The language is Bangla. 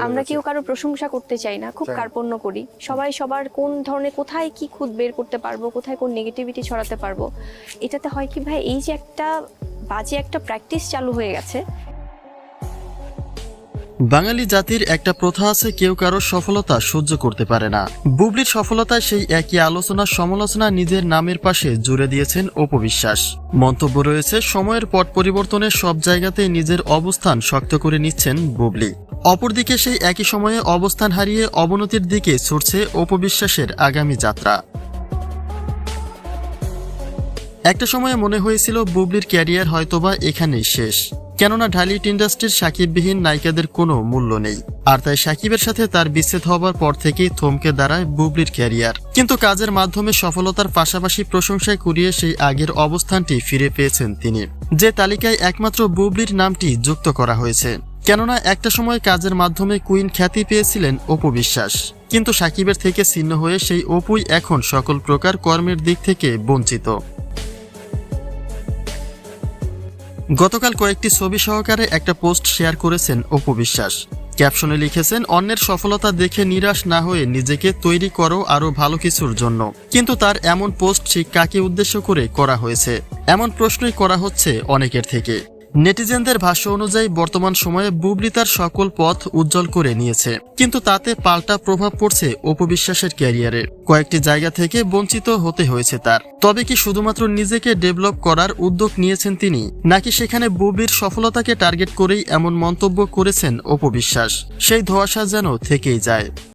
আমরা কেউ কারো প্রশংসা করতে চাই না, খুব কার্পণ্য করি। সবাই সবার কোন ধরনের কোথায় কি খুদ বের করতে পারবো, কোথায় কোন নেগেটিভিটি ছড়াতে পারবো, এটাতে হয় কি ভাই, এই যে একটা বাজে একটা প্র্যাকটিস চালু হয়ে গেছে। বাঙালি জাতির একটা প্রথা আছে, কেউ কারো সফলতা সহ্য করতে পারে না। বুবলির সফলতায় সেই একই আলোচনা সমালোচনা নিজের নামের পাশে জুড়ে দিয়েছেন অপু বিশ্বাস। মন্তব্য রয়েছে, সময়ের পট পরিবর্তনে সব জায়গাতেই নিজের অবস্থান শক্ত করে নিচ্ছেন বুবলি। অপরদিকে সেই একই সময়ে অবস্থান হারিয়ে অবনতির দিকে ছুটছে অপু বিশ্বাসের আগামী যাত্রা। একটা সময়ে মনে হয়েছিল বুবলির ক্যারিয়ার হয়তোবা এখানেই শেষ, কেননা ঢালিউড ইন্ডাস্ট্রির সাকিববিহীন নায়িকাদের কোনো মূল্য নেই। আর তাই সাকিবের সাথে তার বিচ্ছেদ হবার পর থেকেই থমকে দাঁড়ায় বুবলির ক্যারিয়ার। কিন্তু কাজের মাধ্যমে সফলতার পাশাপাশি প্রশংসায় কুড়িয়ে সেই আগের অবস্থানটি ফিরে পেয়েছেন তিনি, যে তালিকায় একমাত্র বুবলির নামটি যুক্ত করা হয়েছে। কেননা একটা সময় কাজের মাধ্যমে কুইন খ্যাতি পেয়েছিলেন অপু বিশ্বাস, কিন্তু সাকিবের থেকে ছিন্ন হয়ে সেই অপুই এখন সকল প্রকার কর্মের দিক থেকে বঞ্চিত। গতকাল কয়েকটি ছবি সহকারে একটা পোস্ট শেয়ার করেছেন অপু বিশ্বাস। ক্যাপশনে লিখেছেন, অন্যের সফলতা দেখে নিরাশ না হয়ে নিজেকে তৈরি করো আরো ভালো কিছুর জন্য। কিন্তু তার এমন পোস্ট ঠিক কাকে উদ্দেশ্য করে করা হয়েছে, এমন প্রশ্নই করা হচ্ছে অনেকের থেকে। নেটিজেনদের ভাষ্য অনুযায়ী বর্তমান সময়ে বুবলি তার সকল পথ উজ্জ্বল করে নিয়েছে, কিন্তু তাতে পাল্টা প্রভাব পড়ছে অপু বিশ্বাসের ক্যারিয়ারে। কয়েকটি জায়গা থেকে বঞ্চিত হতে হয়েছে তার। তবে কি শুধুমাত্র নিজেকে ডেভেলপ করার উদ্যোগ নিয়েছেন তিনি, নাকি সেখানে বুবলির সফলতাকে টার্গেট করেই এমন মন্তব্য করেছেন অপু বিশ্বাস? সেই ধোঁয়াশা যেন থেকেই যায়।